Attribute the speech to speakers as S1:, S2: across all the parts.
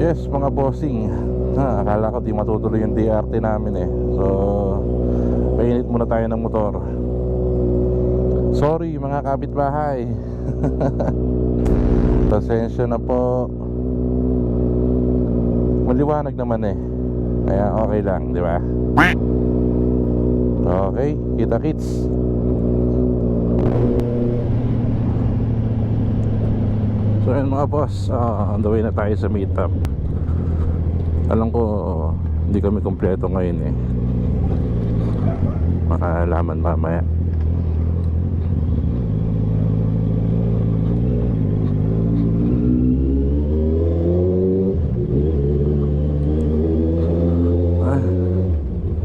S1: Yes mga bossing, akala ko di matutuloy yung DRT namin eh. So painit muna tayo ng motor. Sorry mga kapitbahay. Pasensya na po. Maliwanag naman eh, kaya okay lang, di ba? Okay, kita-kits. So yun mga boss, on the way na tayo sa meetup. Alam ko hindi kami kompleto ngayon eh. Makalaman mamaya.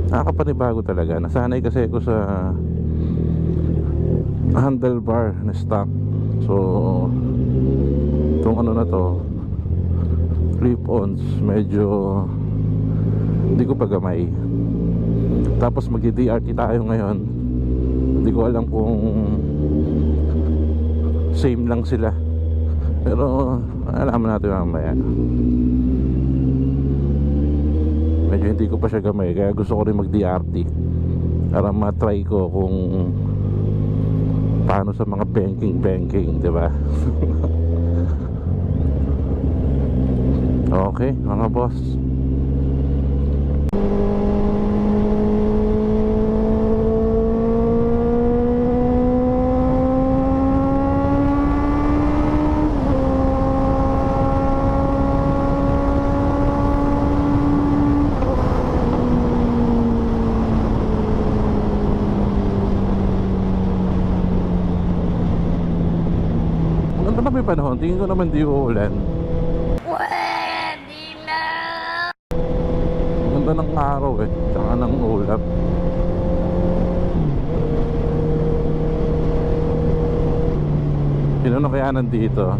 S1: Nakakapanibago talaga. Nasanay kasi ako sa handlebar na stock. So itong ano na to, clip-ons, medyo hindi ko pa gamay. Tapos magdi-DRT tayo ngayon. Hindi ko alam kung same lang sila, pero alaman natin mamaya. Medyo hindi ko pa siya gamay, kaya gusto ko rin mag-DRT para matry ko kung paano sa mga banking, di ba? Okay, mga boss. Maganda na may panahon, tingin ko naman di uulan. Ganda ng araw eh, tsaka ng ulap. Sino kaya nandito?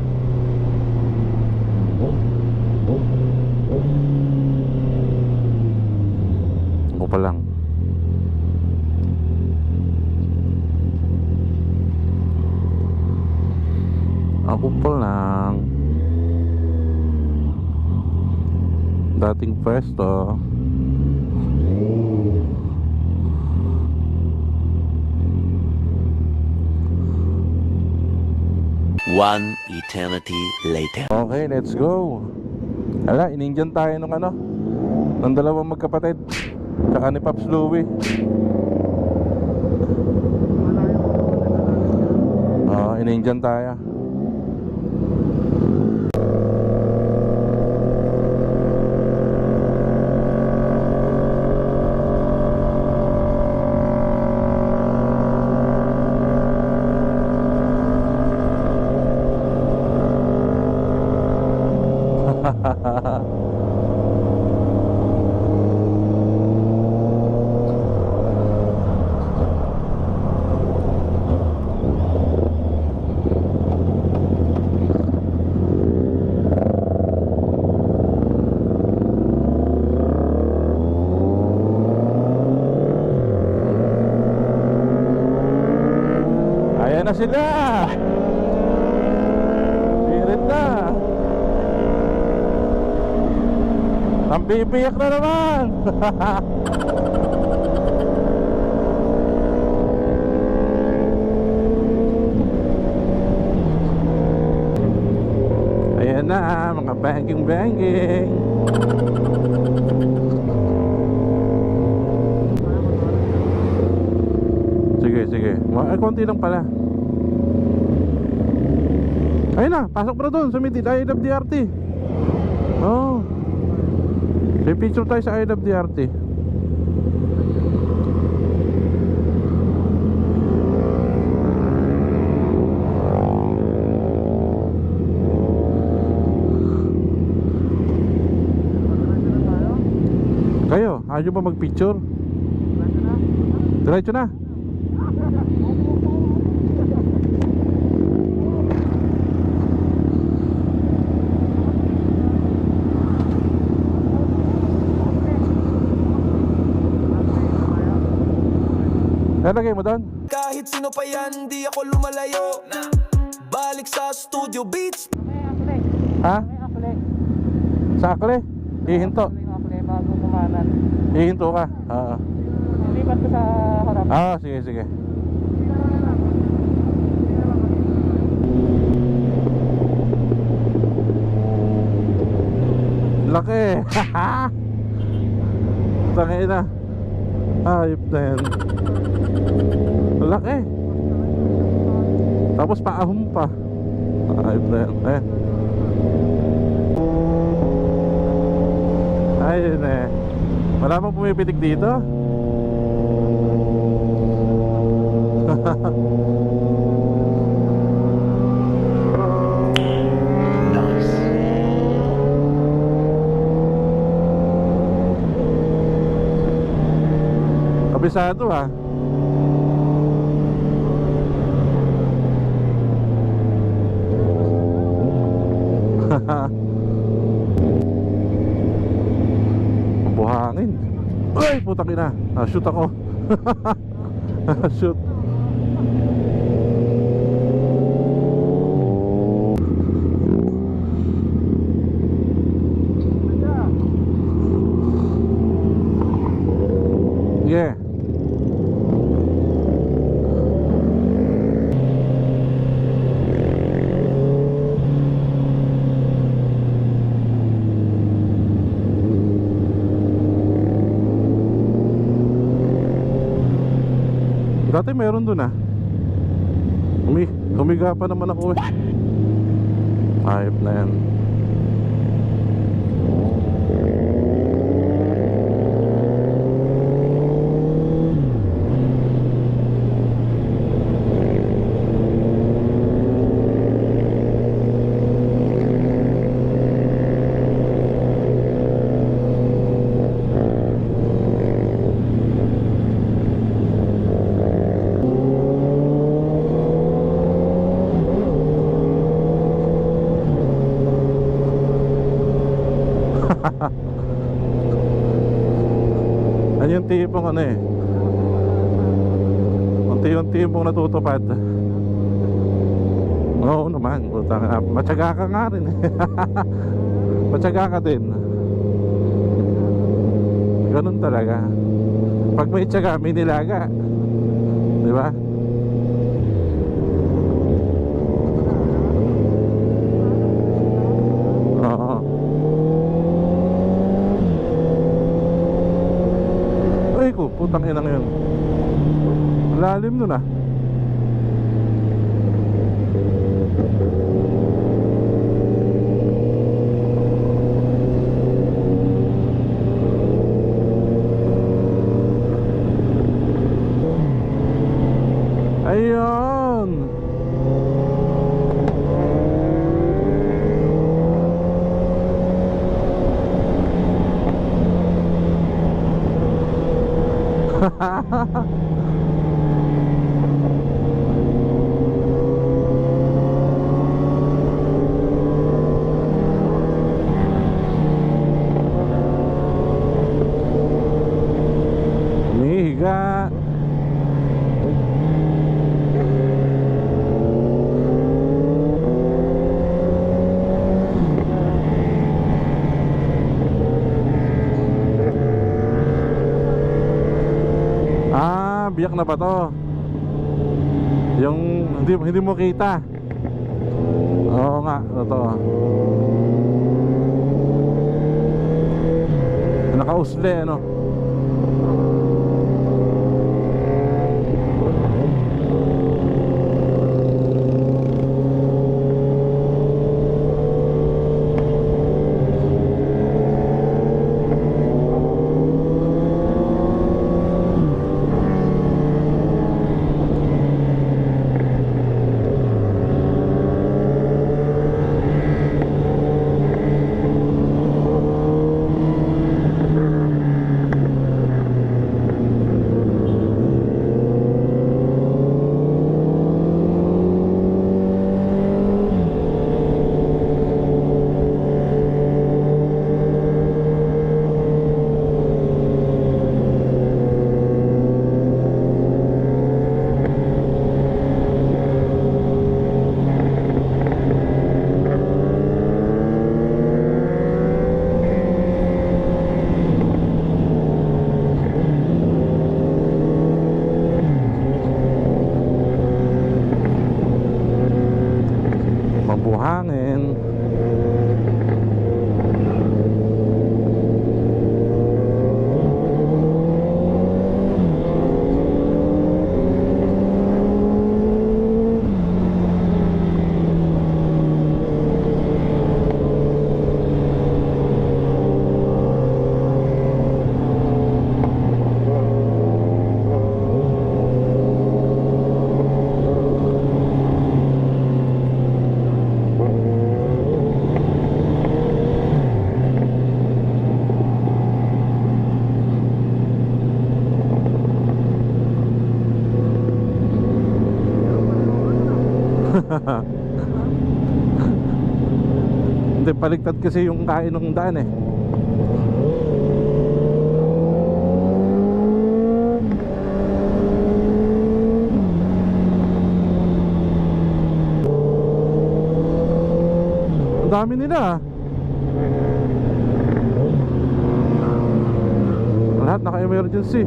S1: Ako pa lang. Ako pa lang. Dating pwesto.
S2: One eternity later.
S1: Okay, let's go. Ala, in-Indian tayo nung ano, ng dalawang magkapatid, tsaka ni Pops Louie. In-Indian tayo. Ayan na sila. Pirit na. Ang pipiyak na naman. Ayan na, mga banking. Sige. Konti lang pala. Ayun na, pasok na doon sa I Love DRT. Oh, may picture tayo sa I Love DRT. Kayo, ayaw ba mag-picture? Diretso na. Lalagay mo doon?
S3: Kahit sino pa yan, di ako lumalayo. Balik sa Studio Beats.
S1: Ha? Sakle? Hihinto.
S4: Bago kumanan.
S1: Hihinto ka? Oo.
S4: Lipat ko sa harap.
S1: Ah, sige, sige. Laki. Tangay na. Ayop na yan. Laki. Tapos paahon pa. Ayop na yan. Ayun eh. Wala bang pumipitik dito?
S2: Nice.
S1: Kabisado ah. Ang buhangin. Ay, putang ina. Shoot ako. Shoot. Yeah. Dati meron dun ah. Humiga pa naman ako eh. Ayop na yan. Ano yung tipong ano eh, unti-unti pong natutupad. Oo naman, utang, matyaga ka nga rin eh. Matyaga ka din. Ganun talaga. Pag may tiyaga, may nilaga. Di ba? Oo. Ay ko, putang inang yun. Lalim nun ah. Ayun. Umihiga. Biyak na ba to? Yung hindi mo kita. Oo nga, totoo. Nakausli ano. mabuhangin. Hindi, baliktad kasi yung kain ng daan eh. Ang dami nila. Lahat naka-emergency.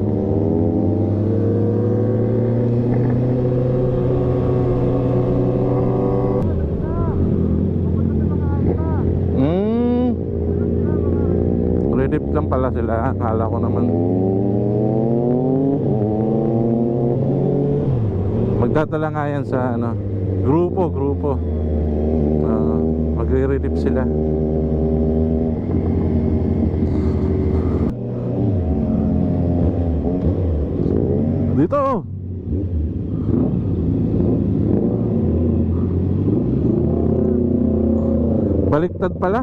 S1: Relief lang pala sila. Akala ko naman magdadala nga yan sa ano, grupo magre-relief sila. Dito oh. Baliktad pala.